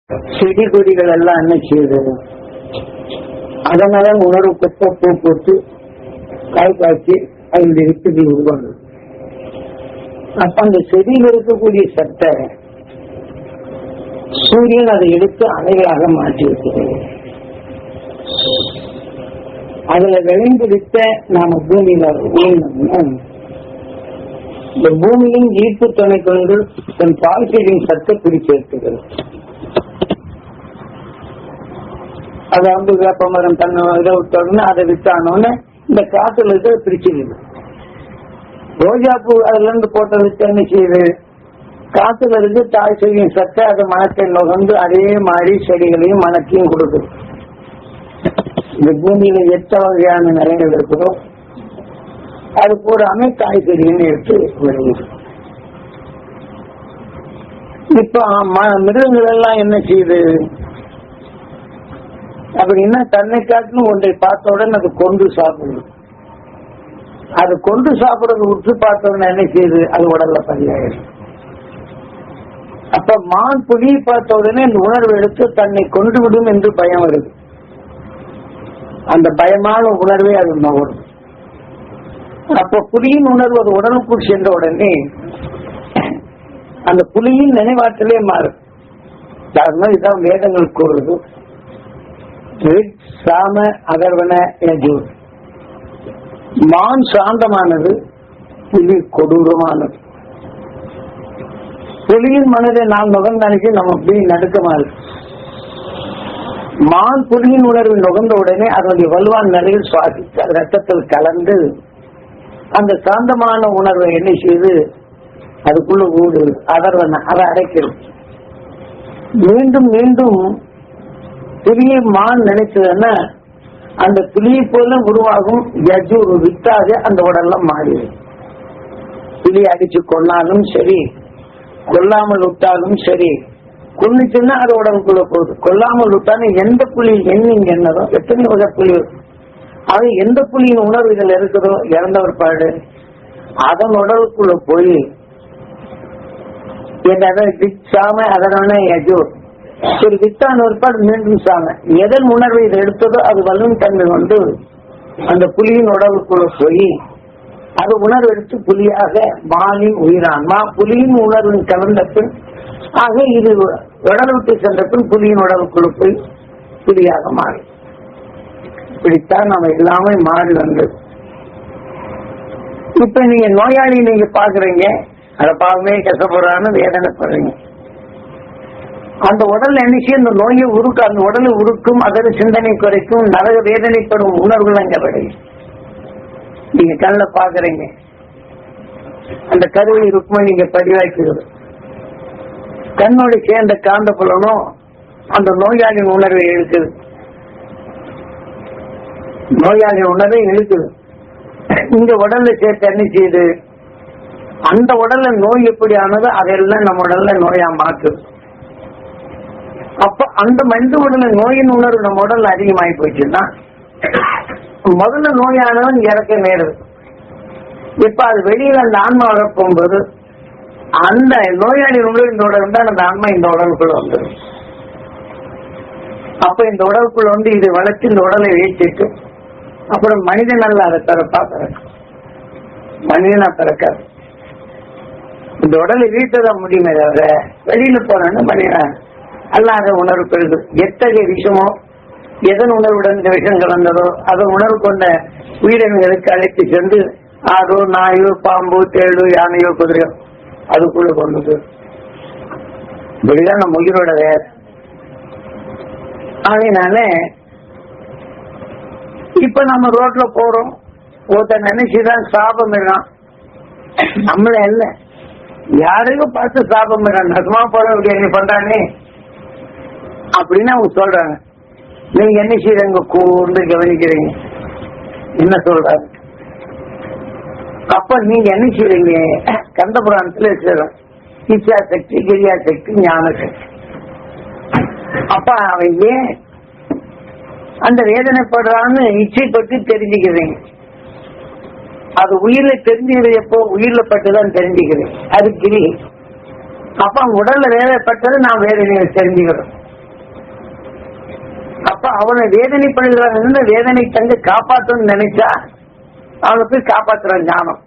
செடி கொடிகள் எல்லாம் என்ன செய்யுது, அதனால உணர்வு பெற்ற பூ போட்டு காய் காய்ச்சி அதில் வித்துகள் உருவாங்க. அப்ப அந்த செடியில் இருக்கக்கூடிய சத்தை சூரியன் அதை எடுத்து அலைகளாக மாற்றி வைக்கிறது. அதுல விளைந்துவிட்ட நாம பூமியில இந்த பூமியின் ஈர்ப்பு துணை கொண்டு தன் பால்செடியின் சத்தை பிரித்து எடுத்துக்கிறது. அது வேப்ப மரம் தன்னை இதை விட்டோம்னா அதை விட்டானோன்னு இந்த காத்துல இருக்க பிரிச்சுக்குது. ரோஜா பூ அதுல இருந்து போட்ட விட்டு என்ன செய்யுது, காத்துல இருந்து தாய் செடியின் சத்தை அதை மனத்தை நுகர்ந்து அதே மாதிரி செடிகளையும் மனத்தையும் கொடுக்குது. இந்த பூமியில எத்தனை வகையான நிலைகள் இருக்கிறோம் அது பூராமே தாய் செடின்னு எடுத்து வருகிறது. இப்ப மிருகங்கள் எல்லாம் என்ன செய்யுது அப்படின்னா, தன்னை காட்டிலும் ஒன்றை பார்த்த உடனே அது கொண்டு சாப்பிடுது. அது கொண்டு சாப்பிடுறது உற்று பார்த்த உடனே என்ன செய்யுது, அது உடல்ல பதிவாயிடும். அப்ப மான் புலியை பார்த்த உடனே இந்த உணர்வு எடுத்து தன்னை கொண்டு விடும் என்று பயம் வருது. அந்த பயமான உணர்வே அது நுகரும். அப்ப புலியின் உணர்வு அது உடலுக்குள் சென்ற உடனே அந்த புலியின் நினைவாற்றலே மாறும். இதுதான் வேதங்கள் கூறுவது. சாம அதர்வன யஜூர். மான் சாந்தமானது, புலி கொடூரமானது. புலியின் மனதை நாம் நுகர்ந்தானிக்கு நம்ம அப்படி நடுக்கமா இருக்கு. மான் புலியின் உணர்வு நுகர்ந்த உடனே அதனுடைய வலுவான நிலையில் சுவாசித்து அது ரத்தத்தில் கலந்து அந்த சாந்தமான உணர்வை என்ன செய்து அதுக்குள்ள ஊடு அதர்வன அதை அடைக்கிறது. மீண்டும் மீண்டும் புலியை மான் நினைச்சதுன்னா அந்த புலியை போல உருவாகும் யஜூர் வித்தாக அந்த உடல்ல மாறிடு. புலி அடிச்சு கொண்டாலும் சரி, கொல்லாமல் விட்டாலும் சரி, கொன்னுச்சுன்னா அது உடலுக்குள்ள போகுது. கொல்லாமல் விட்டாலும் எந்த புலி எண்ணிங்க என்னதோ எத்தனை வகை புலி அது எந்த புலியின் உணர்வு இதுல இருக்குதோ இறந்தவர் பாடு அதன் உடலுக்குள்ள போய் சாம அதனால யஜூர் சரி வித்தான ஒரு பாடு மீண்டும் சாம எதன் உணர்வு இதை எடுத்ததோ அது வல்லும் தன்மை வந்து அந்த புலியின் உடலுக்குள்ள போய் அது உணர்வு எடுத்து புலியாக மானின் உயிரான்மா புலியின் உணர்வின் கலந்த பின் ஆக இது உடல் விட்டு சென்ற பின் புலியின் உடலுக்குள்ள போய் புலியாக மாறி. இப்படித்தான் நம்ம எல்லாமே மாறி வந்தது. இப்ப நீங்க நோயாளி நீங்க பாக்குறீங்க, அதை பாவமே கஷ்டப்படுறான்னு வேதனைப்படுறீங்க. அந்த உடல் நினைச்சு அந்த நோயை உருக்கு அந்த உடலை உருக்கும் அதற்கு சிந்தனை குறைக்கும் நரக வேதனைப்படும் உணர்வுகள் அங்க விடையும். நீங்க கண்ணில பாக்குறீங்க அந்த கருவை இருக்குமா நீங்க பதிவாக்கிறது கண்ணோட சேர்ந்த காந்த புலனும் அந்த நோயாளியின் உணர்வை இழுக்குது. நோயாளியின் உணர்வை இழுக்குது. இந்த உடல்ல சேர்த்து என்ன செய்யுது, அந்த உடல்ல நோய் எப்படி ஆனதோ அதெல்லாம் நம்ம உடல்ல நோயா மாற்றுது. அப்ப அந்த மனித உடல்ல நோயின் உணர்வு நம்ம உடல்ல அதிகமாகி போச்சுன்னா முதல்ல நோயானவன் இறக்க நேருது. இப்ப அது வெளியில அந்த ஆன்மா போகும்போது அந்த நோயாளி உணர்வு இந்த உடல் தான் அந்த ஆன்மா இந்த உடலுக்குள்ள வந்துடும். அப்ப இந்த உடலுக்குள்ள வந்து இது வளர்ச்சி இந்த உடலை வீழ்ச்சிட்டு அப்புறம் மனிதன் அல்ல அதை பிறப்பா பிறக்கும். மனிதனா பிறக்காது. இந்த உடலை வீழ்த்ததான் முடியுமே தவிர வெளியில போனோன்னு மனிதனா அல்லாத உணர்வு பெறுது. எத்தகைய விஷமோ எதன் உணர்வுடன் இந்த விஷம் கலந்ததோ அதன் உணர்வு கொண்ட உயிரினங்களுக்கு அழைத்து சென்று ஆடோ நாயோ பாம்போ தேழோ யானையோ குதிரையோ அதுக்குள்ள கொண்டு இப்படிதான் நம்ம உயிரோட வேலை. அதனால இப்ப நம்ம ரோட்ல போறோம், ஒருத்தர் நினைச்சுதான் சாபம் இருக்கான், நம்மள இல்ல யாரையும் பார்த்து சாபம் இருக்கான். நசுமா போற இப்படி என்ன பண்றானே அப்படின்னு அவங்க சொல்றாங்க. நீங்க என்ன செய்யறீங்க, கூர்ந்து கவனிக்கிறீங்க என்ன சொல்றாரு. அப்ப நீங்க என்ன செய்யறீங்க, கந்த புராணத்துல இருக்கிறோம் இச்சா சக்தி கிரியா சக்தி ஞான சக்தி. அப்ப அவன் ஏன் அந்த வேதனைப்படுறான்னு இச்சை பற்றி தெரிஞ்சுக்கிறீங்க. அது உயிரில தெரிஞ்சுக்கிறது எப்போ உயிரில பட்டுதான் தெரிஞ்சுக்கிறேன் அது கிரி. அப்ப உடல்ல வேதனைப்பட்டது நான் வேதனையை தெரிஞ்சுக்கிறோம். அப்ப அவனை வேதனைப்படுகிறான், வேதனை தந்து காப்பாற்றணும்னு நினைச்சா அவனை போய் காப்பாற்றுறான் ஞானம்.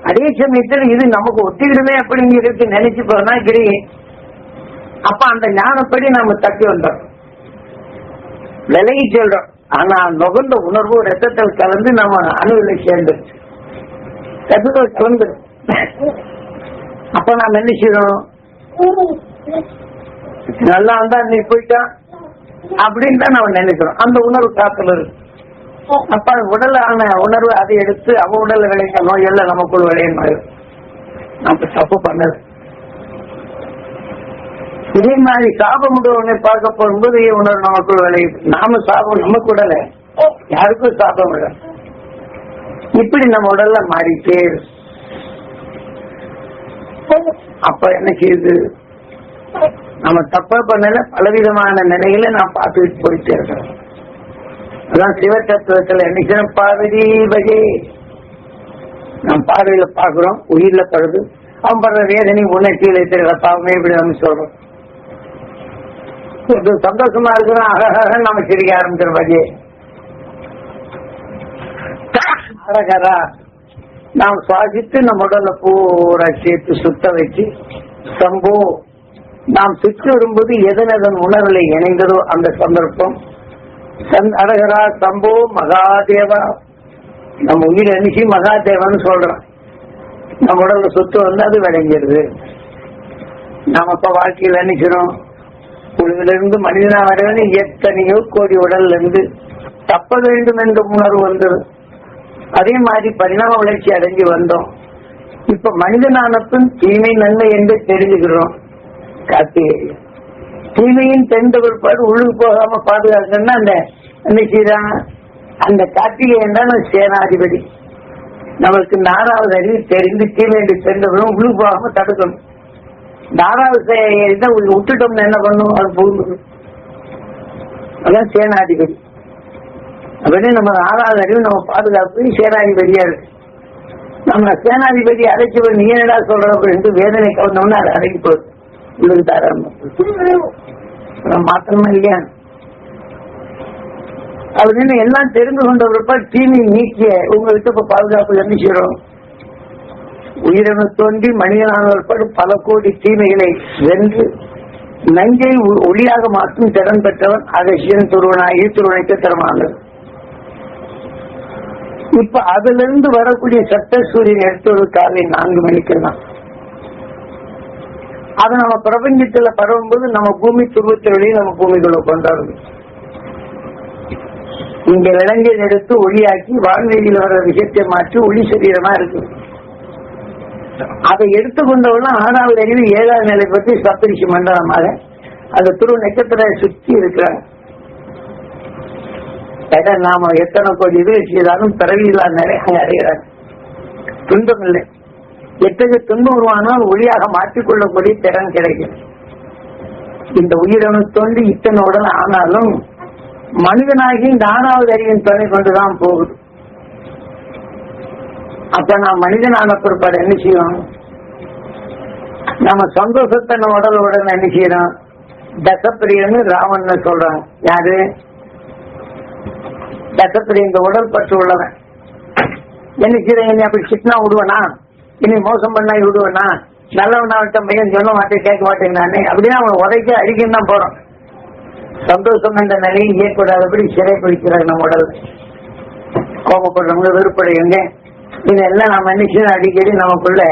அதே சமயத்தில் இது நமக்கு ஒத்திக்கிடுமே அப்படிங்கிறது நினைச்சு போனா கிரி. அப்ப அந்த ஞானப்படி நம்ம தப்பி வந்தோம், விலகி சொல்றோம். ஆனா நுகர்ந்த உணர்வு ரத்தத்தில் கலந்து நம்ம அணுவில சேர்ந்து ரத்தத்தில் கலந்து அப்ப நாம் என்ன செய்யணும், நல்லா இருந்தா நீ போயிட்டான் அப்படின்னு தான் நம்ம நினைக்கிறோம். அந்த உணர்வு காத்துல இருக்கு. அப்ப உடலான உணர்வு அதை எடுத்து அவ உடல்ல விளைய நோயெல்லாம் நமக்குள் விளையணும். நம்ம தப்பு பண்ணது. இதே மாதிரி சாபம் உடனே பார்க்க போகும்போது உணர்வு நமக்குள் விளையுது. நாம சாபம் நமக்கு உடல, யாருக்கும் சாபம் விட. இப்படி நம்ம உடல்ல மாறிட்டே அப்ப என்ன செய்யுது, நம்ம தப்பா பண்ணல பலவிதமான நிலையில நான் பார்த்துட்டு போயிட்டே இருக்கிறோம். அதான் சிவ தத்துவத்துல என்ன பார்வதி பகே நம்ம பார்வையில பாக்குறோம், உயிர்ல படுது. அவன் படுற வேதனை உணர்ச்சியில இருக்கிற பாவமே இப்படி நம்ம சொல்றோம். சந்தோஷமா இருக்கிறோம், அழகாக நம்ம சிரிக்க ஆரம்பிக்கிற பகே அழகரா நாம் சுவாசித்து நம்ம உடல்ல பூரா சேர்த்து சுத்த வச்சு சம்போ நாம் சுற்றி வரும்போது எதனதன் உணர்வுல இணைந்ததோ அந்த சந்தர்ப்பம் அழகரா சம்போ மகாதேவா. நம்ம உயிர் அணிச்சு மகாதேவன்னு சொல்றோம். நம்ம உடல்ல சுத்து வந்து அது விளைஞ்சிருது. நாம இப்ப வாழ்க்கையில் நினைக்கிறோம், உலகில இருந்து மனிதனா வரவேன்னு எத்தனையோ கோடி உடல்ல இருந்து தப்ப வேண்டும் என்ற உணர்வு வந்தது. அதே மாதிரி பரிணாம வளர்ச்சி அடைஞ்சு வந்தோம். இப்ப மனிதனானப்பும் தீமை நன்மை என்று தெரிஞ்சுக்கிறோம். கார்த்திகை தீமையின் தெரிந்த பிற்பாடு உள்ளுக்கு போகாம பாதுகாக்கணும்னா அந்த என்ன செய்யறான், அந்த கார்த்திகை என்றால் சேனாதிபதி. நம்மளுக்கு 4வது அறிவு தெரிந்து தீமை என்று தெரிந்தவரும் உள்ளுக்கு போகாம தடுக்கணும். 4வது விட்டுட்டோம்னு என்ன பண்ணும், அது போகுது. அதான் சேனாதிபதி. அப்படின்னு நம்ம 4வது அறிவு நம்ம பாதுகாப்பு சேனாதிபதியா இருக்கு. நம்ம சேனாதிபதி அழைச்சவர் நீ என்னடா சொல்ற அப்படின்னு வேதனை கவர்ந்தோம்னா அதை அடங்கி போகுது. உங்களுக்கு தாராளம் மாத்திரமா இல்லையா அப்படின்னு எல்லாம் தெரிந்து கொண்டவரப்ப தீமை நீக்கிய உங்ககிட்ட இப்ப பாதுகாப்பு என்ன செய்யறோம். உயிரின தோன்றி மனிதனானவர்கள் பல கோடி தீமைகளை வென்று நஞ்சை ஒளியாக மாற்றும் திறன் பெற்றவன் அகசியன் துருவனாகி துருவனைக்கு திறமானது. இப்ப அதுல இருந்து வரக்கூடிய சட்ட சூரியன் எடுத்து காலை 4 மணிக்கு தான் அது நம்ம பிரபஞ்சத்துல பரவும்போது நம்ம பூமி துருவத்திலேயே நம்ம பூமிக்குள்ள கொண்டாடுது. இங்க விலங்கில் எடுத்து ஒளியாக்கி வான்வெளியில் வர விஷயத்தை மாற்றி ஒளி சரீரமா இருக்கு. அதை எடுத்துக்கொண்டவெல்லாம் 6வது அறிவு 7வது நிலை பற்றி சப்தரிஷி மண்டலமாக அந்த துருவ நட்சத்திர சுற்றி இருக்கிறாங்க. நாம எத்தனை கோடி இது செய்தாலும் பிறவியில்லா நிலை அங்க அடைகிறாங்க. துன்பம் இல்லை. எத்தகைய துன்பம் உருவானால் ஒளியாக மாற்றிக்கொள்ளக்கூடிய திறன் கிடைக்கும். இந்த உயிரணு தோண்டி இத்தனை உடல் ஆனாலும் மனிதனாகி இந்த 6வது அறிவின் துணை கொண்டுதான் போகுது. அப்ப நாம் மனிதனான பிற்பாடு என்ன செய்யணும், நம்ம சந்தோஷத்தை நம்ம உடலுடன் என்ன செய்யறோம், தசப்பிரியன்னு ராவன் சொல்றாங்க. யாரு தசப்பிரிய? இந்த உடல் பற்று உள்ளவன். என்ன செய்யறேன், அப்படி சிட்னா விடுவனா, இனி மோசம் பண்ணா விடுவேனா, நல்லவனாவிட்ட மையம் சொல்ல மாட்டேன் கேட்க மாட்டேன் நானே அப்படின்னா அவன் உதைக்க அடிக்கணும் தான் போறோம். சந்தோஷம் என்ற நிலையை ஏற்படாதபடி சிறைப்பிடிக்கிறார் நம்ம உடல். கோபப்படுறவங்க வெறுப்படையுங்க இதெல்லாம் நம்ம நினைச்சு அடிக்கடி நமக்குள்ள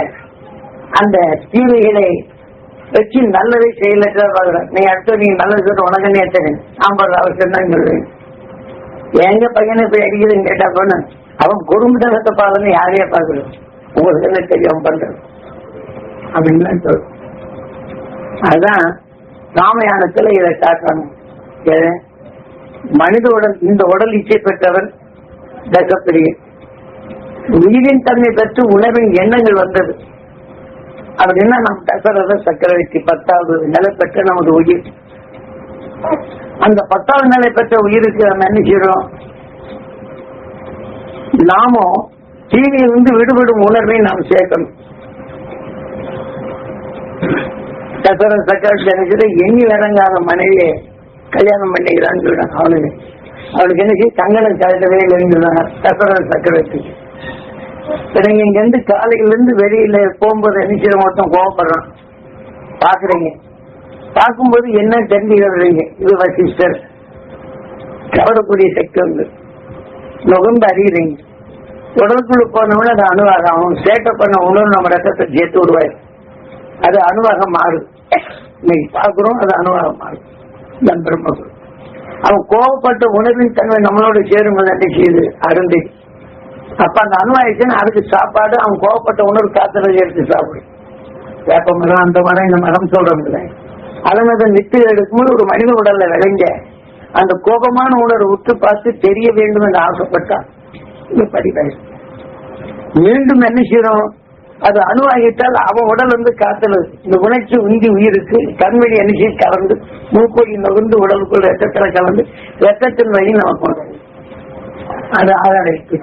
அந்த தீமைகளை வச்சு நல்லதை செயலற்ற பாக்குறோம். நீ அடுத்த நீங்க நல்லது சொல்ற உனக்கு நேற்று ஆம்பது அவசியம் தான் சொல்லுவேன். எங்க பையனை போய் அடிக்கிறதுன்னு கேட்டா பொண்ணு அவன் குடும்பத்தை பாக்கணும் யாரையே பாக்குறது உங்களுக்கு என்ன தெரியும் பண்றது அப்படின்னு சொல்ற. அதுதான் ராமாயணத்துல இதை காட்டுறாங்க. மனித உடல் இந்த உடல் இச்சை பெற்றவன் தசப்பிரியன். உயிரின் தன்மை பெற்று உணவின் எண்ணங்கள் வந்தது அப்படின்னா நம் தசரத சக்கரவர்த்தி 10வது நிலை பெற்ற நமது உயிர். அந்த 10வது நிலை பெற்ற உயிருக்கு நம்ம என்ன செய்யறோம், நாமும் தீமையிலிருந்து விடுபடும் உணர்வை நாம் சேர்க்கணும். தசரத சக்கரவர்த்தி நினைச்சது எண்ணி இறங்காத மனைவியை கல்யாணம் பண்ணிக்கிறான்னு சொல்றாங்க. அவனுக்கு என்ன செய்ய கங்கணம் கலட்டவே இல்லைன்னு தசரத சக்கரவர்த்திக்கு. நீங்க இங்க இருந்து காலையில இருந்து வெளியில போகும்போது என்ன செய்ய மொத்தம் கோவப்படுறான் பாக்குறீங்க. பார்க்கும்போது என்ன தெரிஞ்சுக்கிறீங்க, இது வசிஷ்டர் கவரக்கூடிய சக்தி வந்து நுகர்ந்து அறியுறீங்க. உடலுக்குள்ள போனவன அது அணுவாகம். அவன் சேட்டை பண்ண உணர்வு நம்ம ரத்தத்தை சேர்த்து விடுவாரு. அது அணுவாகம் மாறும். இன்னைக்கு பாக்குறோம், அது அணுவாகம் மாறும். பிரம்மகுரு அவன் கோவப்பட்ட உணர்வின் தன்மை நம்மளோட சேரும் என்ன செய்யுது, அருந்தி. அப்ப அந்த அணுவாயிடுச்சுன்னா அதுக்கு சாப்பாடு அவன் கோவப்பட்ட உணர்வு காத்துறது எடுத்து சாப்பிடும். வேப்ப மரம், அந்த மரம், இந்த மரம் சொல்றோம்ல, அதனால நித்து எடுக்கும்போது ஒரு மனித உடல்ல விளைஞ்ச அந்த கோபமான உணர்வு உற்று பார்த்து தெரிய வேண்டும் என்று ஆசைப்பட்டா பதிவாயிடும். மீண்டும் என்ன செய்யணும், அது அணுவாகிட்டால் அவன் உடல் வந்து காத்தல் இந்த உணர்ச்சி உந்தி உயிருக்கு கண்வழி என்ன செய்ய கலந்து மூக்கொழி நுகர்ந்து உடலுக்குள் ரத்தத்துல கலந்து ரத்தத்தின் வழி நமக்கு கொண்டு அது ஆதாரிக்கு.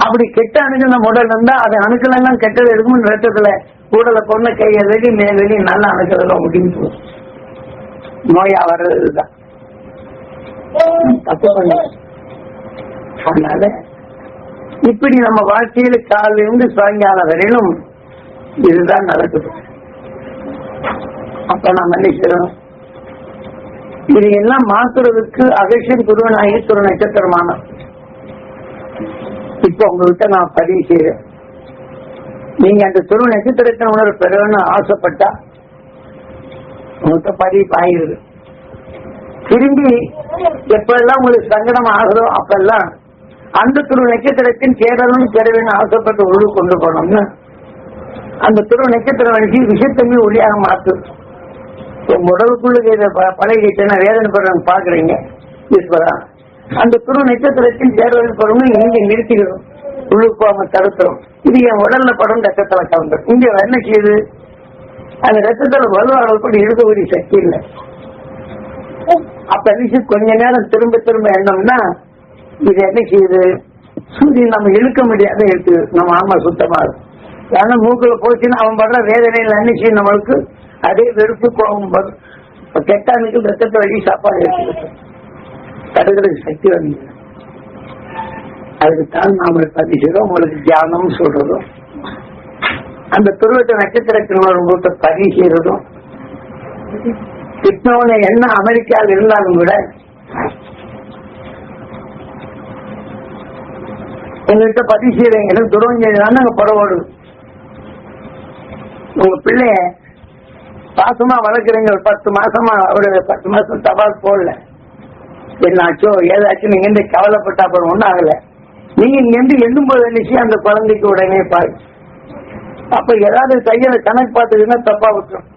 அப்படி கெட்ட அணுக்கள் நம்ம உடல் இருந்தா அது அணுக்கள் எல்லாம் கெட்டது இருக்கும். ரத்தத்துல உடலை கொண்ட கையை வெளி மேல் வெளி நல்ல அணுக்கள் எல்லாம் முடிஞ்சு போகும். நோயா வர்றதுதான் தப்பு பண்ண. அதனால இப்படி நம்ம வாழ்க்கையில காலையில இருந்து சாயங்காலம் வரையிலும் இதுதான் நடக்குது. அப்ப நம்ம நினைக்கிறோம் இதையெல்லாம் மாத்துறதுக்கு அகசியன் குருவனாகி துரு நட்சத்திரமான இப்ப உங்ககிட்ட நான் பதிவு செய்யறேன். நீங்க அந்த துரு நட்சத்திரத்தின் உணர்வு பெறணும்னு ஆசைப்பட்டா உங்கள்கிட்ட பதிவு ஆகிடுது. திரும்பி எப்பெல்லாம் உங்களுக்கு சங்கடம் ஆகுதோ அப்பெல்லாம் அந்த துரு நட்சத்திரத்தின் தேடலும் பெறவேன்னு ஆசைப்பட்டு உள்ள கொண்டு போனோம்னா அந்த துரு நட்சத்திரம் வச்சு விஷத்தன்மை ஒளியாக மாற்றும். உடலுக்குள்ள பழகிட்டேன்னா வேதனை பெறவங்க பாக்குறீங்க ஈஸ்வரா, அந்த துரு நட்சத்திரத்தின் தேடலும் பெறணும் இங்க நிறுத்திக்கிறோம், உள்ளுக்கு போகாம தடுத்துறோம். இது என் உடல்ல படம் ரத்தத்துல கலந்துடும். இங்க என்ன செய்யுது, அந்த ரத்தத்துல வலுவாளர்கள் கூட இருக்கக்கூடிய சக்தி இல்லை. அப்ப என்ன கொஞ்ச நேரம் திரும்ப திரும்ப எண்ணம்னா இது என்ன செய்யுது, சூரியன் நம்ம இழுக்க முடியாத இருக்கு, நம்ம ஆன்மா சுத்தமா இருக்கும். ஏன்னா மூக்குல போச்சுன்னா அவன் படுற வேதனையில என்ன செய்யும், நம்மளுக்கு அதே வெறுப்பு கோபம் வரும். கெட்ட அன்னைக்கு ரத்தத்தை வழி சாப்பாடு எடுத்துக்கிட்டு தடுக்கிறதுக்கு சக்தி வந்து அதுக்குத்தான் நாம பதிக்கிறோம். உங்களுக்கு தியானம் சொல்றதும் அந்த துருவத்தை நட்சத்திரத்தின் உங்கள்கிட்ட பதிவு செய்யறதும் கிருஷ்ணவனை என்ன அமெரிக்காவில் இருந்தாலும் கூட உங்ககிட்ட பதிவு செய்யறீங்க. எனக்கு துருவம் செய்யறான்னு அங்க பரவாயில்ல. உங்க பிள்ளைய பாசமா வளர்க்குறீங்க, ஒரு 10 மாசமா ஒரு 10 மாசம் தபால் போடல, என்னாச்சோ ஏதாச்சும் நீங்க இருந்து கவலைப்பட்டா அப்புறம் ஒன்னும் ஆகல. நீங்க இங்க இருந்து எண்ணும்போது நிச்சயம் அந்த குழந்தைக்கு உடனே பாரு. அப்ப ஏதாவது கையில கணக்கு பார்த்துக்குன்னா தப்பா விட்டுரும்,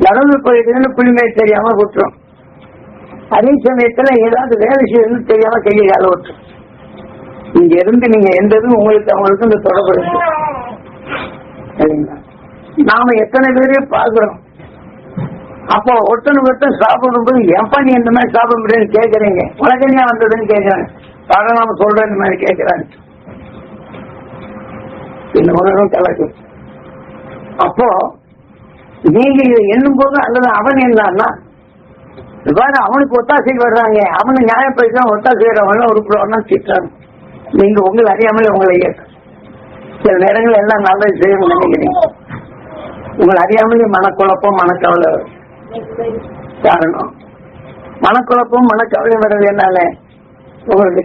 நடந்து போயிட்டு புள்ளிமை தெரியாம விட்டுரும். அதே சமயத்துல ஏதாவது வேலை செய்யணும்னு தெரியாம கையை கால விட்டுரும். இங்க இருந்து நீங்க எந்ததும் உங்களுக்கு அவங்களுக்கு இந்த தொடர்பு இருக்கு. நாம எத்தனை பேரையும் பாக்குறோம். அப்போ ஒருத்தனுக்கு சாப்பிடும் போது எப்ப நீ இந்த மாதிரி சாப்பிட முடியாது கேக்குறீங்க, உலகனியா வந்ததுன்னு கேக்குறாங்க, படம் நாம சொல்ற இந்த மாதிரி கேட்கிறாங்க. இந்த உலகம் கலக்கும். அப்போ நீங்க இதை எண்ணும் போது அல்லது அவன் என்னன்னா அவனுக்கு ஒத்தாசை வர்றாங்க, அவனு நியாயப்படுத்தி ஒத்தாசை செய்யறவங்க உருப்படுவாங்க திட்டுறாங்க. நீங்க உங்களை அறியாமலே உங்களை சில நேரங்கள் எல்லாம் நல்லது செய்யணும்னு நினைக்கிறீங்க, உங்களை அறியாமலே மனக்குழப்பம் மனக்கவலை காரணம். மனக்குழப்பம் மனக்கவலை வர்றது என்னால உங்களுக்கு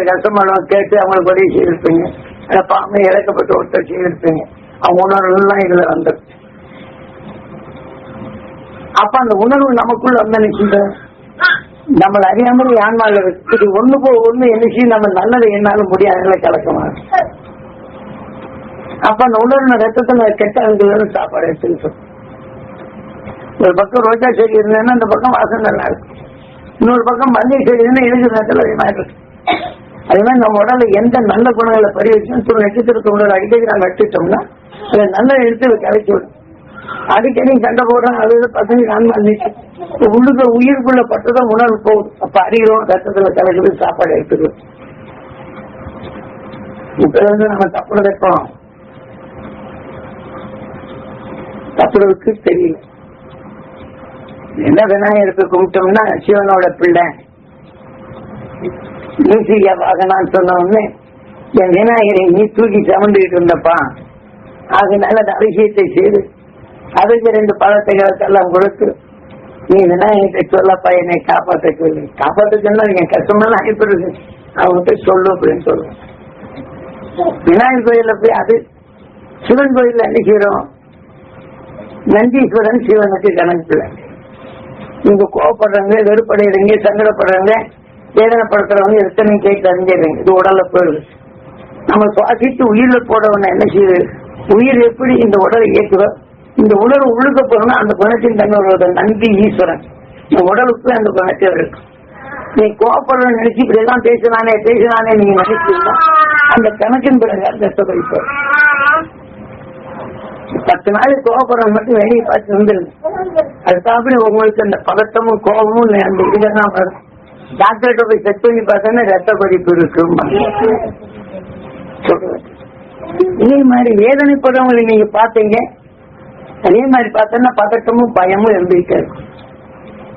கஷ்டமான கேட்டு அவங்களுக்கு உதவி செய்திருப்பீங்க, பாமை இழக்கப்பட்டு ஒருத்தர் செய்திருப்பீங்க, அவங்க உணர்வுலாம் இதுல வந்துடும். அப்ப அந்த உணர்வு நமக்குள்ள வந்து நினைக்கின்ற நம்மள அறியாமல் ஆன்மாவில் இருக்கு. இது ஒண்ணு போ ஒண்ணு என்னச்சு நம்ம நல்லது என்னாலும் முடியாத கலக்கமா. அப்ப அந்த உணர்வு ரத்தத்துல கெட்ட அங்குல சாப்பாடு எடுத்துக்கிட்டோம். ஒரு பக்கம் ரோஜா செடி இருந்ததுன்னா அந்த பக்கம் வாசம் நல்லா இருக்கும், இன்னொரு பக்கம் மல்லிகை செடி இருந்தா இருக்கு நேரத்தில் அதே மாதிரி இருக்கும். அதே மாதிரி நம்ம உடல்ல எந்த நல்ல குணங்களை பரிவச்சு நட்சத்திரத்து உணர்வு அடிக்கடி நாங்கள் எடுத்துட்டோம்னா அதை நல்லா எடுத்து கலைச்சி விடும். அடிக்கடி சண்டை போடுறோம், அது பசங்க ஆன்மா உள்ளுக்கு உயிருக்குள்ள பட்டுதான் உணர்வு போகுது. அப்ப அறிகிறோம் ரத்தத்துல கலக்குது, சாப்பாடு எடுத்துக்கிறோம். இப்ப வந்து நம்ம தப்புட வைப்போம், தப்புறதுக்கு தெரியல. என்ன விநாயகருக்கு கும்பிட்டோம்னா சிவனோட பிள்ளை மூசிகா வாகனான்னு சொன்ன உடனே என் விநாயகரை நீ தூக்கி சமந்துகிட்டு இருந்தப்பா, அதனால அந்த அபிஷேகத்தை செய்து அதுக்கு 2 பழத்தைகளெல்லாம் கொடுத்து நீ விநாயகத்தை சொல்லப்பா என்னை காப்பாற்ற சொல்லு. காப்பாற்ற சொன்னா என் கஷ்டமான ஆகிப்படுது, அவங்ககிட்ட சொல்லு அப்படின்னு சொல்லுவேன். விநாயகர் கோயில போய் அது சிவன் கோயில்ல என்ன செய்யறோம், நந்தீஸ்வரன் சிவனுக்கு கணக்கு பிள்ளை. நீங்க கோவப்படுறவங்க, வெறுப்படைகிறவங்க, சங்கடப்படுறவங்க, வேதனைப்படுத்துறவங்க எத்தனை கேட்டு அறிஞ்சிடுறீங்க. இது உடல்ல போயிடுது. நம்ம சுவாசித்து உயிர்ல போடவன என்ன செய்யுது, உயிர் எப்படி இந்த உடலை இயக்குறோம், இந்த உடல் உள்ளுக்க போறோம்னா அந்த குணத்தின் தன்மை நந்தி ஈஸ்வரன் இந்த உடலுக்கு அந்த குணத்தில் இருக்கு. நீ கோவப்படுற நினைச்சு இப்படி எல்லாம் பேசினானே நீங்க நினைச்சீங்கன்னா அந்த கணக்கின் பிறகு ரத்த பறிப்போம். 10 நாள் கோவப்படுறது மட்டும் வெளியே பார்த்து வந்துருங்க. அதுக்காக உங்களுக்கு அந்த பதட்டமும் கோபமும் அந்த இதெல்லாம் வரும். டாக்டர்கிட்ட போய் செக் பண்ணி பார்த்தோன்னா ரத்த கொதிப்பு இருக்கு சொல்றேன். இதே மாதிரி வேதனைப்படுறவங்களை நீங்க பாத்தீங்க, அதே மாதிரி பார்த்தோன்னா பதட்டமும் பயமும் இருந்துகிட்டே இருக்கும்.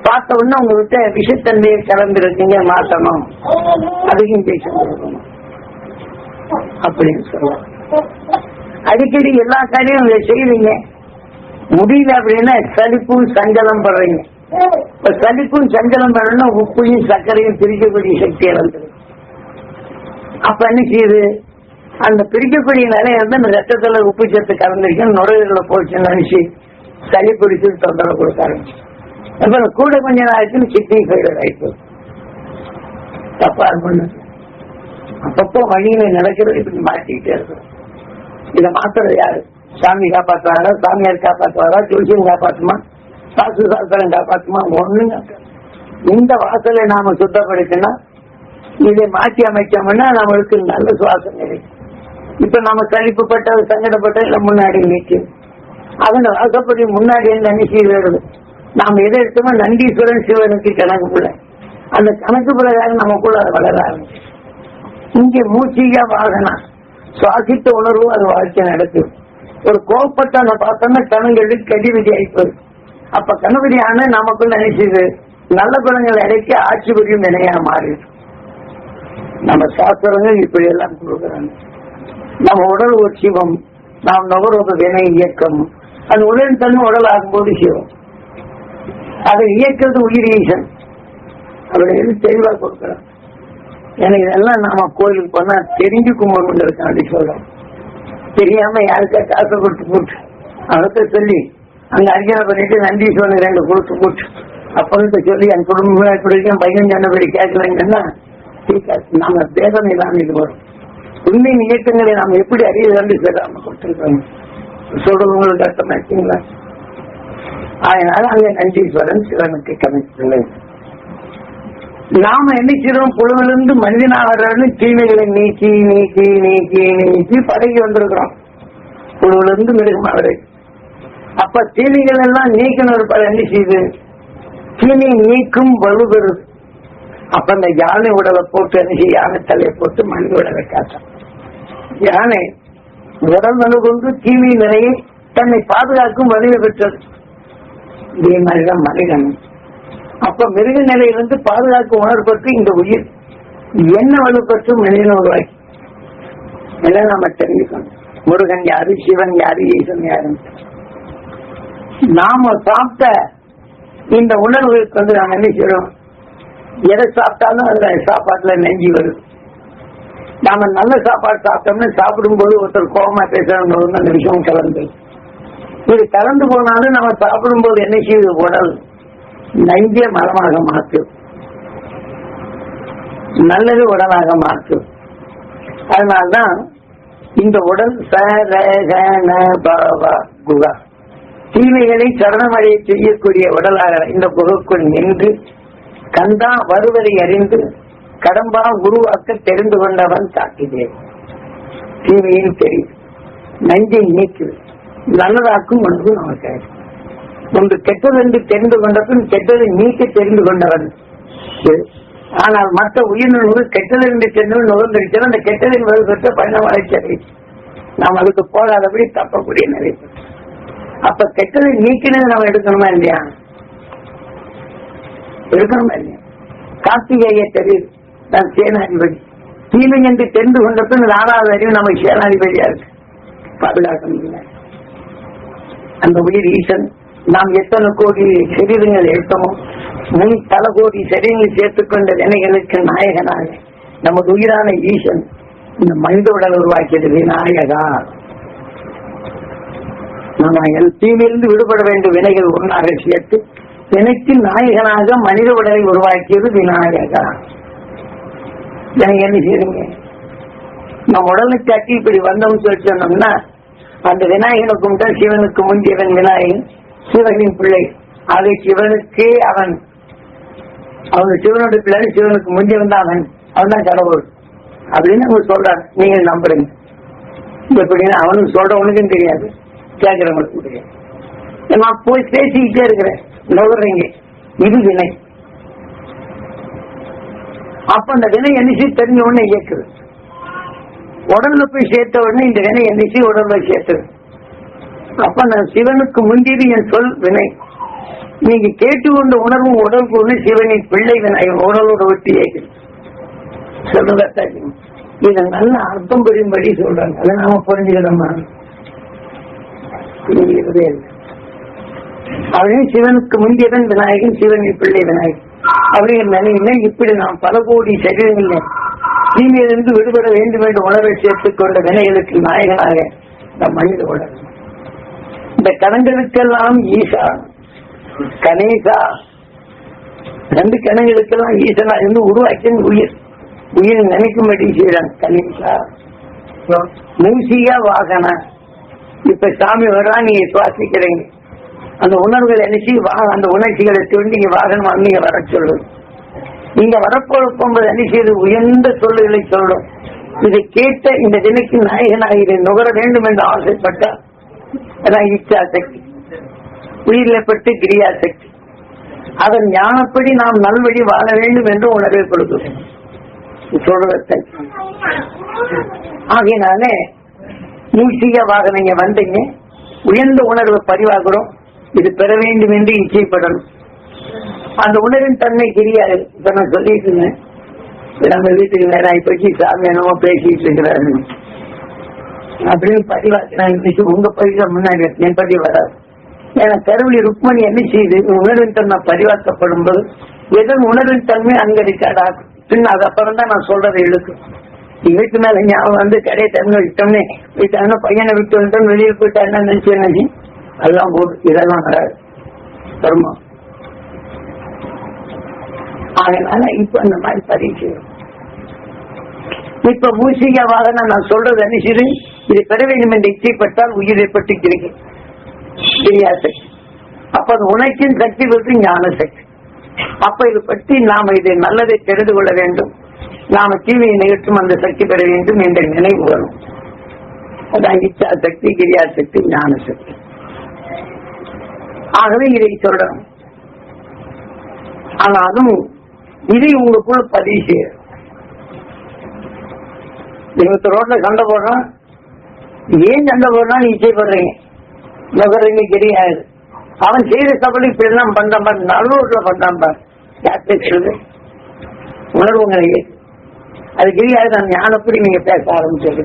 பார்த்த உடனே உங்ககிட்ட விஷத்தன்மையை கலந்துருக்கீங்க, மாற்றணும், அதுக்கும் பேச கொடுக்கணும் அப்படின்னு சொல்லுவாங்க. அடிக்கடி எல்லா காரியம் செய்வீங்க, முடியல அப்படின்னா சலிப்பும் சஞ்சலம் படுறீங்க. இப்ப சலிப்பும் சஞ்சலம் படுறோம்னா உப்பையும் சர்க்கரையும் பிரிக்கக்கூடிய சக்தி இழந்துடும். அப்ப என்ன செய்யுது, அந்த பிரிக்கக்கூடிய நிலையை வந்து அந்த ரத்தத்துல உப்பு சத்து கலந்துருக்கேன் நுரையீரல போச்சுன்னு நினைச்சு சளி பிடிச்சு தொந்தரவு கொடுக்க ஆரம்பிச்சு. அப்ப கூட கொஞ்ச நாளைக்கு கிட்னி ஃபெயிலியர் ஆயிட்டு தப்பா பண்ணு. அப்பப்போ வழியில நடக்கிறது இப்படி மாற்றிக்கிட்டே இருக்கும். இதை மாத்துறது யாரு, சாமி காப்பாற்றுவாரா, சாமியார் காப்பாற்றுவாரா, ஜோசியம் காப்பாற்றுமா, சாசு சாஸ்திரம் காப்பாற்றுமா, ஒண்ணுங்க. இந்த வாசலை நாம சுத்தப்படுத்தினா இதை மாற்றி அமைச்சோம்னா நம்மளுக்கு நல்ல சுவாசம் கிடைக்கும். இப்ப நம்ம கழிப்புப்பட்ட சங்கடப்பட்ட இல்ல முன்னாடி நீக்கி அதன் வாசப்படி முன்னாடி நினைச்சு நாம எதை எடுத்தோமோ நந்தீஸ்வரன் சிவனுக்கு கணக்கு பிள்ளை. அந்த கணக்கு பிரகாரம் நமக்குள்ள அது வளர ஆரம்பிச்சு. இங்கே மூச்சிகா வாகனம் சுவாசித்த உணர்வு அது வாழ்க்கை நடக்குது. ஒரு கோப்பத்தை பார்த்தோம்னா கணங்களுக்கு கதிவிதி ஆயிப்பது. அப்ப கணபதியான நமக்குள்ள நினைச்சது நல்ல குணங்கள் அடைக்க ஆட்சி புரியும் நிலையா மாறிடு. நம்ம சாஸ்திரங்கள் இப்படி எல்லாம் கொடுக்குறாங்க. நம்ம உடல் ஒரு சிவம், நாம் நுகர்வது வினை இயக்கம், அது உடல் தன்மை உடல் ஆகும்போது சிவம், அதை இயக்கிறது உயிர் ஈசன். அப்படி தெளிவா கொடுக்குறோம். எனக்கு இதெல்லாம் நாம கோயிலுக்கு போனா தெரிஞ்சு கும்பிட்டு இருக்கேன் அப்படி சொல்றோம். தெரியாம யாருக்கா காசை கொடுத்து போட்டு அவர்கிட்ட சொல்லி அங்க அர்ச்சனை பண்ணிட்டு நந்தீஸ்வரன் 2 கொடுத்து போட்டு அப்ப சொல்லி என் குடும்பம் இப்படி இருக்கேன் பையன் சொன்னபடி கேட்கலங்கன்னா நாம வேதனை தான் இது வரும். உண்மை இயக்கங்களை நாம் எப்படி அறியதாண்டி சொல்லாம கொடுத்துருக்கோம் சொல்றவங்களுக்கு அர்த்தமாச்சுங்களா. அதனால அங்க நந்தீஸ்வரன் சிவனுக்கு கணக்கு. நாம என்ன செய்யறோம், புழுவிலிருந்து மனிதனாக தீமைகளை நீக்கி நீக்கி நீக்கி நீக்கி பழகி வந்திருக்கிறோம். புழுவிலிருந்து மிருகமாக அப்ப தீமைகள் எல்லாம் நீக்கணும் ஒரு பல என்ன செய்யுது, தீமை நீக்கும் வலுபெறுது. அப்ப அந்த யானை உடலை போட்டு என்ன செய்ய, யானை தலையை போட்டு மனித உடலை காட்டும். யானை உடல் வலு கொண்டு தீமை நிலையை தன்னை பாதுகாக்கும் வலிமை பெற்றது. இதே மாதிரிதான் மனிதன். அப்ப மிருக நிலையிலிருந்து பாதுகாக்க உணர்வுபட்டு இந்த உயிர் என்ன வலுப்பட்டு மனிதனை உருவாக்கி எல்லாம் நம்ம தெரிஞ்சுக்கணும். முருகன் யாரு, சிவன் யாரு, ஈசன் யாரு. நாம சாப்பிட்ட இந்த உணர்வுகளுக்கு வந்து நாம என்ன செய்யறோம், எதை சாப்பிட்டாலும் அதுல சாப்பாட்டுல நெஞ்சி வருது. நாம நல்ல சாப்பாடு சாப்பிட்டோம்னா சாப்பிடும் போது ஒருத்தர் கோபமா பேசுறவங்க அந்த விஷயம் கலந்து இது கலந்து போனாலும் நம்ம சாப்பிடும் போது என்ன செய்யுது, உடல் நஞ்சிய மரமாக மாற்றும், நல்லது உடலாக மாற்றும். அதனால்தான் இந்த உடல் குகா தீமைகளை சரணமடைய செய்யக்கூடிய உடலாக இந்த குகைக்குள் நின்று கந்தா வருவதை அறிந்து கடம்பா உருவாக்க தெரிந்து கொண்டவன் தாக்கிதே. தீமையும் தெரியும், நஞ்சை நீக்குது, நல்லதாக்கும் ஒன்று நமக்கு. ஒன்று கெட்டது என்று தெரிந்து கொண்டபின் கெட்டதை நீக்க தெரிந்து கொண்டவன். ஆனால் மற்ற உயிரினர்கள் கெட்டது என்று தெரிந்து நுகர்ந்திருக்கிறது. அந்த கெட்டதின் வலு பெற்ற பயணம் அழைச்சதை நாம் அதுக்கு போகாதபடி தப்பக்கூடிய நிலை. அப்ப கெட்டதை நீக்கினது நம்ம எடுக்கணுமா இல்லையா? இருக்கணுமா இல்லையா? கார்த்திகேய தெரியுது நான் சேனாதிபதி, தீமை என்று தெரிந்து கொண்ட பின் 4வது அறிவு நம்ம சேனாதிபதியா இருக்கு, பாதுகாக்க முடியல. அந்த உயிர் ஈசன் நாம் எத்தனை கோடி சரீரங்கள் எடுத்தோமோ பல கோடி சரீரங்கள் சேர்த்துக்கொண்ட வினைகளுக்கு நாயகனாக நமது உயிரான ஈசன் இந்த மனித உடல் உருவாக்கியது விநாயகா. நம்ம தீமையிலிருந்து விடுபட வேண்டும், வினைகள் ஒன்றாக சேர்த்து வினைக்கு நாயகனாக மனித உடலை உருவாக்கியது விநாயகா. என்ன செய்யுங்க, நம்ம உடலை காட்டி இப்படி வந்தோம்னு சொல்லி சொன்னோம்னா அந்த விநாயகனை கும்பிட்டா சிவனுக்கு முந்தியவன் விநாயகன், சிவனின் பிள்ளை. அது சிவனுக்கு அவன் சிவனுடைய பிள்ளை, சிவனுக்கு முந்தியவன் தான் அவன் தான் கடவுள் அப்படின்னு அவங்க சொல்றாங்க. நீங்க நம்புறீங்க எப்படின்னா அவனுக்கு சொல்றவனுக்கும் தெரியாது, கேட்கிறவங்களுக்கும் தெரியாது. நான் போய் பேசிக்கிட்டே இருக்கிறேன், நுகர்றீங்க, இது வினை. அப்ப அந்த வினை எண்ணிச்சு தெரிஞ்ச உடனே இயக்குது, உடல்ல போய் சேர்த்த உடனே இந்த வினை எண்ணிச்சு உடல்ல சேர்த்தது. அப்ப நான் சிவனுக்கு முந்தியது என் சொல் வினை. நீங்க கேட்டுக்கொண்ட உணர்வும் உடலுக்கு ஒண்ணு சிவனின் பிள்ளை வினை உடலோட ஒட்டி இயக்குது. சொல்றதா இதை நல்ல அர்த்தம் புரியும்படி சொல்றாங்க, அதை நாம புரிஞ்சுக்கிறோமா? அவரையும் சிவனுக்கு முந்தியவன் விநாயகன், சிவனின் பிள்ளை விநாயகன் அப்படிங்கிற நிலையில இப்படி நாம் பல கோடி சரீரங்கள்ல தீமையிலிருந்து விடுபட வேண்டும் என்று உணர்வை சேர்த்துக் கொண்ட வினைகளுக்கு நாயகனாக நம் மனித உடல். இந்த கணங்களுக்கெல்லாம் ஈசா கணேசா, 2 கணங்களுக்கெல்லாம் ஈசனா இருந்து உருவாக்கி உயிர் நினைக்கும்படி செய்யறான் கணேசா. மூசியா வாகன, இப்ப சாமி வரா, நீங்க சுவாசிக்கிறீங்க, அந்த உணர்வுகள் நினைச்சு அந்த உணர்ச்சிகளை தூண்டி நீங்க வாகனம் நீங்க வர சொல்லும். நீங்க வரப்போகும்போது அனுப்பியது உயர்ந்த சொல்லுகளை சொல்லும். இதை கேட்ட இந்த தினைக்கு நாயகனாக இதை நுகர வேண்டும் என்று ஆசைப்பட்ட அதான் இச்சா சக்தி, உயிரிழப்பட்டு கிரியா சக்தி. அதன் ஞானப்படி நாம் நல்வழி வாழ வேண்டும் என்று உணர்வை கொடுக்கிறோம் சொல்றதை. ஆகையினாலே மூசிகவாக நீங்க வந்தீங்க, உயர்ந்த உணர்வை பதிவாகிறோம், இது பெற வேண்டும் என்று இச்சைப்படணும். அந்த உணர்வின் தன்மை தெரியாது. இப்ப நான் சொல்லிட்டு இருந்தேன், நம்ம வீட்டுக்கு நேரம் இப்போக்கி சாமி என்னமோ பேசிட்டு இருக்கிறாரு அப்படின்னு பதிவாக்கு உங்க பதிவு முன்னாடி என் பதிவு வராது. ஏன்னா கருவழி ருக்மணி என்ன செய்யுது, உணர்வின் தன்மை பதிவாக்கப்படும் போது எதன் உணர்வின் தன்மை அங்க இருக்காடா பின் அது அப்புறம் தான் நான் சொல்றதை இழுக்கும். வீட்டு மேல ஞாபகம் வந்து கடையை தண்ணி விட்டோம்னே வீட்டாங்க பையனை விட்டு வந்துட்டோம், வெளியே போயிட்டா நினைச்சு அதெல்லாம் போடு, இதெல்லாம் வராது வருமா. அதனால இப்ப அந்த மாதிரி பதிவு செய்யும். இப்ப மூசிகாவாக நான் சொல்றது அனுசரி இது பெற வேண்டும் என்று இச்சைப்பட்டால் உயிரை பற்றி கிடைக்கும் சக்தி. அப்ப அது உணர்ச்சியின் சக்தி பற்றி ஞான சக்தி. அப்ப இது பற்றி நாம இதை நல்லதை தெரிந்து கொள்ள வேண்டும், நாம தீமையை நிகழ்த்தும் அந்த சக்தி பெற வேண்டும் என்ற நினைவு வரும். அதான் இச்சா சக்தி, கிரியா சக்தி, ஞான சக்தி. ஆகவே இதை சொல்றோம். ஆனா அதுவும் இதை உங்களுக்குள்ள பதிவு செய்ய. நீங்க ரோட்ல சண்டை போடுறோம், ஏன் சண்டை போடுறா நீ இச்சைப்படுறீங்க, நுகர்றீங்க, கிடையாது. அவன் செய்த தவறு இப்படி எல்லாம் பண்றான் பாரு, நல்லூர்ல பண்றான் பாரு, யார் பேசுறது உணர்வுங்களை அது கிடையாது. நான் ஞானப்படி நீங்க பேச ஆரம்பிச்சது.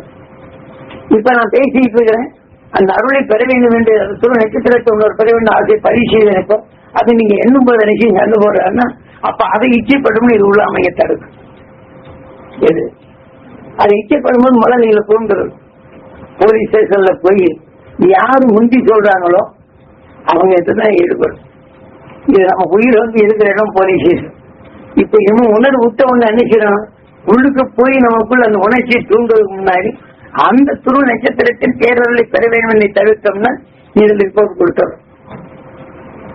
இப்ப நான் பேசிட்டு இருக்கிறேன், அந்த அருளை பெற வேண்டும் என்று நட்சத்திரத்தை உள்ள பெற வேண்டும் ஆசை பதிவு செய்து நினைப்போம். அது நீங்க எண்ணும் போது நினைச்சு சண்டை போடுறாருன்னா அப்ப அதை இச்சைப்படும் இது உள்ள அமைய தடுக்கும். எது அதை இச்சைப்படும் போது முதல்ல நீங்க தோன்றுறது போலீஸ் ஸ்டேஷன்ல போய் யாரு முந்தி சொல்றாங்களோ அவங்க இதுதான் ஈடுபடும். இது நம்ம உயிர் வந்து இருக்கிற இடம் போலீஸ் ஸ்டேஷன். இப்ப இன்னும் உணர்வு விட்ட ஒண்ணு நினைக்கிறோம், உள்ளுக்கு போய் நமக்குள்ள அந்த உணர்ச்சியை தூண்டுவதற்கு முன்னாடி அந்த துரு நட்சத்திரத்தின் பேரர்களை பெற வேண்டும் என்று தவிர்த்தோம்னா இதுல ரிப்போர்ட் கொடுத்தோம்.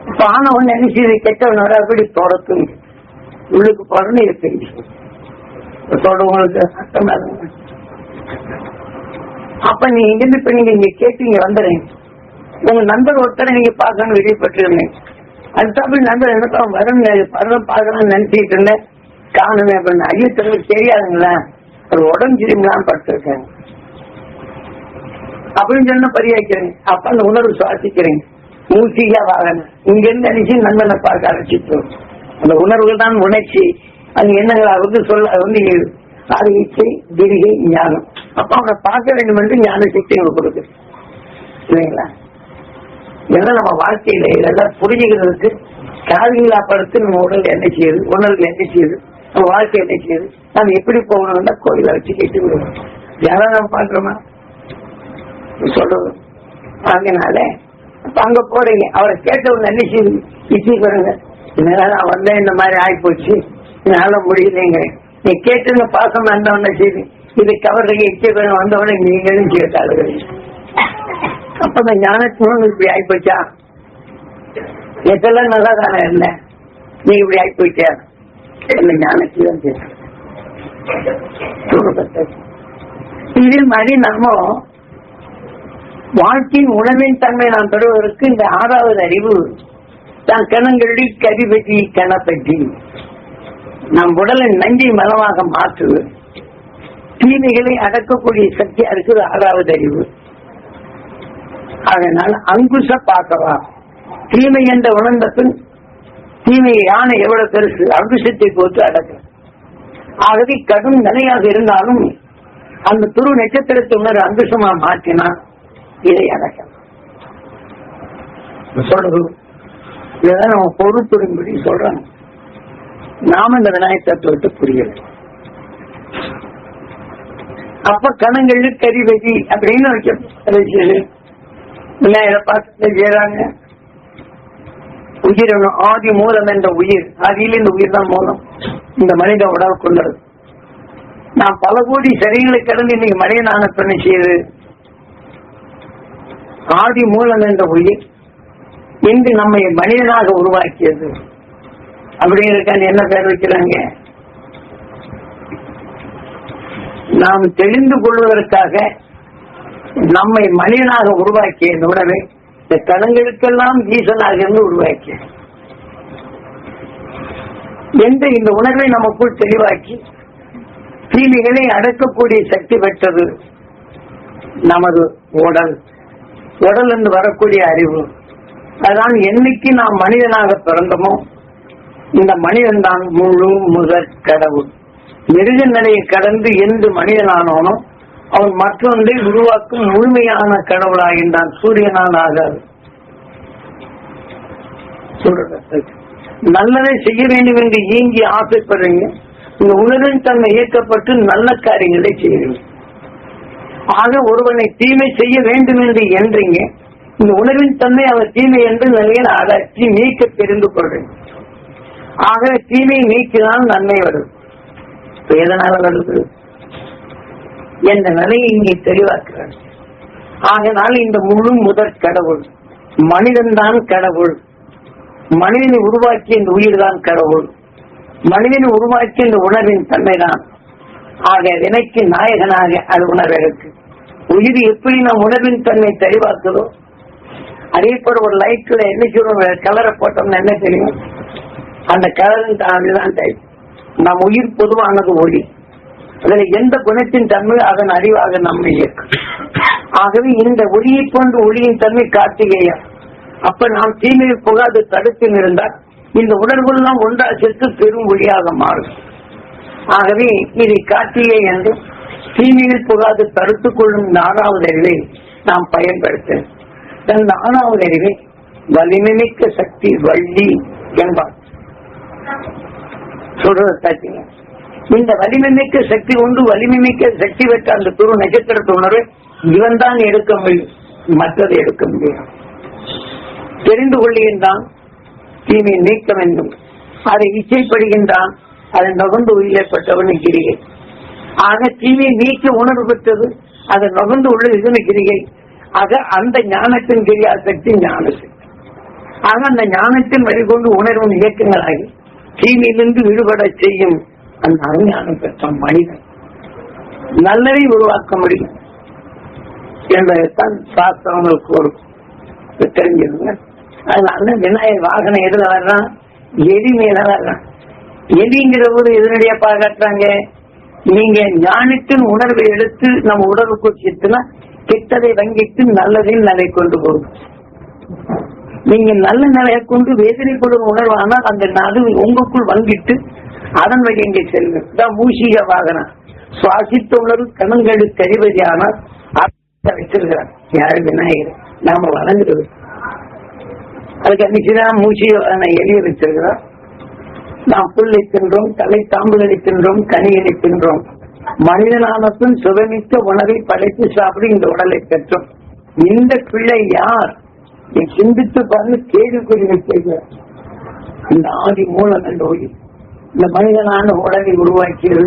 இப்ப ஆனவன் நினைச்சு கெட்டவன் வர அப்படி தொடர்ந்து உள்ளுக்கு போறன்னு இருக்கு சொல்றவங்களுக்கு சத்தமா. அப்ப நீங்க இங்கிருந்து இப்ப நீங்க இங்க கேட்டீங்க வந்துடுறீங்க, உங்க நண்பர் ஒருத்தரை நீங்க பார்க்கணும்னு விருப்பப்பட்டிருந்தீங்க. அதுக்கு நண்பர் என்ன வரும் பருவம் பார்க்கணும்னு நினைச்சிட்டு இருந்தேன், காணுமே அப்படின்னு. ஐயோ தங்களுக்கு தெரியாதுங்களா, ஒரு உடம்பு சரியில்லாம படுத்திருக்காங்க அப்படின்னு சொன்ன பரியாக்கிறீங்க. அப்ப அந்த உணர்வு சுவாசிக்கிறீங்க. மூசிகா வாகனம் இங்க இருந்து நினைச்சு நண்பனை பார்க்க அழைச்சிட்டு அந்த உணர்வுகள் தான் உணர்ச்சி. அது என்னங்களாவது சொல்ல வந்து அது இச்சை, கிரிகை, ஞானம். அப்ப அவனை பார்க்க வேண்டும் என்று ஞான சக்தி கொடுக்குது இல்லைங்களா? இதெல்லாம் நம்ம வாழ்க்கையில இதெல்லாம் புரிஞ்சுக்கிறதுக்கு காவிங்களா படுத்து நம்ம உடல் என்ன செய்யுது, உணர்வு என்ன செய்யுது, நம்ம வாழ்க்கை என்ன செய்யுது, நம்ம எப்படி போகணும்னா கோயில வச்சு கேட்டு விடுவோம். யாராவது நம்ம பாக்குறோமா சொல்றது? அதனால அங்க போறீங்க, அவரை கேட்டவங்க என்ன செய்யுது, இசை பாருங்க, நான் வந்தேன் இந்த மாதிரி ஆயிப்போச்சு, என்னால முடியலைங்க. நீ கேட்டு பாசம் வந்தவன செய்து இது கவர்றீங்க, இச்சை பாருங்க வந்தவன நீங்களும் கேட்டாளுங்க. அப்ப இந்த ஞானத்துவம் இப்படி ஆயிப்போச்சா? நேற்றெல்லாம் நல்லா தானே இருந்தேன், நீ இப்படி ஆயிப்போச்சா? இந்த ஞானத்துவம் கேட்க இதே மாதிரி நம்ம வாழ்க்கையின் உணவின் தன்மை நாம் பெறுவதற்கு இந்த ஆறாவது அறிவு தான் கணங்களில் கரிபற்றி கணப்பற்றி நம் உடலின் நஞ்சை மலமாக மாற்றுவது, தீமைகளை அடக்கக்கூடிய சக்தியா இருக்குது ஆறாவது அறிவு. அதனால் அங்குச பார்க்கவா தீமை என்ற உணர்ந்த பின் தீமையை யானை எவ்வளவு பெருசு அங்குசத்தை போட்டு அடக்க. ஆகவே கடும் நிலையாக இருந்தாலும் அந்த துரு நட்சத்திரத்தை உணர அங்குசமா மாற்றினால் இதை அடக்கலாம் சொல்றது. இதான் நம்ம பொறுப்புடும்படி சொல்றாங்க. நாம இந்த விநாயகர் தத்துவத்தை புரியல. அப்ப கணங்கள் கரிவெதி அப்படின்னு வைக்கிறது. விநாயகரை பார்த்து செய்யறாங்க. உயிர் ஆதி மூலம் என்ற உயிர், ஆதியில இந்த உயிர் தான் மூலம் இந்த மனித உடல் கொண்டது. நான் பல கோடி சரிகளை கடந்து இன்னைக்கு மனிதனான பெண்ணை செய்து ஆதி மூலம் என்ற உயிர் இன்று நம்மை மனிதனாக உருவாக்கியது. அப்படிங்கிறதுக்கான என்ன பேர் வைக்கிறாங்க? நாம் தெரிந்து கொள்வதற்காக நம்மை மனிதனாக உருவாக்கிய இந்த உணவை இந்த கணங்களுக்கெல்லாம் ஈசனாக இருந்து உருவாக்கிய என்ற இந்த உணர்வை நமக்குள் தெளிவாக்கி தீமைகளை அடக்கக்கூடிய சக்தி பெற்றது நமது உடல். உடல் என்று வரக்கூடிய அறிவு. அதான் என்னைக்கு நாம் மனிதனாக பிறந்தமோ இந்த மனிதன் தான் முழு முதற் கடவுள். மிருக நிலையை கடந்து எந்த மனிதனானோனோ அவன் மற்றொன்றை உருவாக்கும் முழுமையான கடவுளாகின்றான். சூரியனால் ஆகாது. நல்லதை செய்ய வேண்டும் என்று இயங்கி ஆசைப்படுறீங்க. இந்த உணர்வின் தன்மை இயக்கப்பட்டு நல்ல காரியங்களை செய்வீங்க. ஆக ஒருவனை தீமை செய்ய வேண்டும் என்று என்றீங்க. இந்த உணர்வின் தன்மை அவர் தீமை என்று நிலையில் அடக்கி நீக்க தெரிந்து கொள்றீங்க. ஆக தீமை நீக்கினால் நன்மை வருது. எதனால வருது என்ற நிலையை இங்கே தெளிவாக்குறார். ஆகனால் இந்த முழு முதற் கடவுள் மனிதன் தான் கடவுள். மனிதனை உருவாக்கிய இந்த உயிர் தான் கடவுள். மனிதனை உருவாக்கிய இந்த உணர்வின் தன்மைதான். ஆக வினைக்கு நாயகனாக அது உணர்வெடுக்கு. உயிர் எப்படி நாம் உணர்வின் தன்மை தெளிவாக்குதோ அதே போல ஒரு லைட்ல என்ன சொல்லுவோம், கலரை போட்டோம்னா என்ன தெரியும்? அந்த கலரின் தான் டைப். நம் உயிர் பொதுவானது ஒளி. அதுல எந்த குணத்தின் தன்மை அதன் அறிவாக நம்மை இயக்கும். ஆகவே இந்த ஒளியை போன்ற ஒளியின் தன்மை கார்த்திகேயம். அப்ப நாம் தீமையில் புகாது தடுத்து இருந்தால் இந்த உணர்வுலாம் ஒன்றா சேர்த்து பெரும் ஒளியாக மாறும். ஆகவே இதை கார்த்திகை என்று தீமையில் புகாது தடுத்துக் கொள்ளும் இந்த ஆறாவது அறிவை நாம் பயன்படுத்த. இந்த ஆறாவது அறிவை வலிமைமிக்க சக்தி வள்ளி என்பார். சொல்றது தாச்சிங்க. இந்த வலிமைமிக்க சக்தி உண்டு. வலிமைமிக்க சக்தி பெற்ற அந்த துரு நட்சத்திரத்தை உணர்வை இவன் தான் எடுக்க முடியும், மற்றதை எடுக்க முடியும். தெரிந்து கொள்கின்றான் தீமையை நீக்க வேண்டும். அதை இச்சைப்படுகின்றான். அதை நுகர்ந்து உயிரிழப்பட்டவன் கிரிகை. ஆக தீமையை நீக்க உணர்வு பெற்றது அதை நுகர்ந்து உள்ளது இதுன்னு கிரிகை. ஆக அந்த ஞானத்தின் கிரியா சக்தி ஞான சக்தி. ஆக அந்த ஞானத்தின் வழிகொண்டு உணர்வின் இயக்கங்களாகி தீமையிலிருந்து விடுபட செய்யும் அந்த அஞ்ஞானம் பெற்ற மனிதன் நல்லதை உருவாக்க முடியும் என்பதைத்தான் சாஸ்திரங்களுக்கு ஒரு தெரிஞ்சிருங்க. அதனால விநாயகர் வாகனம் எதுல வர்றான்? எலி மேல வர்றான். எலிங்கிற போது எதனுடைய பாராட்டுறாங்க? நீங்க ஞானத்தின் உணர்வை எடுத்து நம்ம உடலுக்குள் சேர்த்துனா கெட்டதை வங்கிட்டு நல்லதையும் நிலை கொண்டு போகும். நீங்க நல்ல நிலையை கொண்டு வேதனைப்படும் உணர்வானால் அந்த அது உங்களுக்குள் வங்கிட்டு அதன் வழி எங்கே செல்லும். தான் மூஷிக வாகனம் சுவாசித்த உணர்வு கணங்கெடு தெரிவதானால் வச்சிருக்கிறார் யாரு விநாயகர் நாம வணங்குறது. அதுக்கு அன்னைக்குதான் மூஷிக வாகன எளிய வச்சிருக்கிறோம். நாம் புல்லை தின்றோம், தலை தாம்புகளை தின்றோம், கனிகளை தின்றோம். மனிதனானத்தும் சுகமிக்க உணவை படைத்து சாப்பிடு இந்த உடலை பெற்றோம். இந்த பிள்ளை யார் நீ சிந்தித்து பார்த்து கேள்விக்குறி வைக்கிறார். இந்த ஆதி மூலம் என்ற ஒளி இந்த மனிதனான உடலை உருவாக்கியது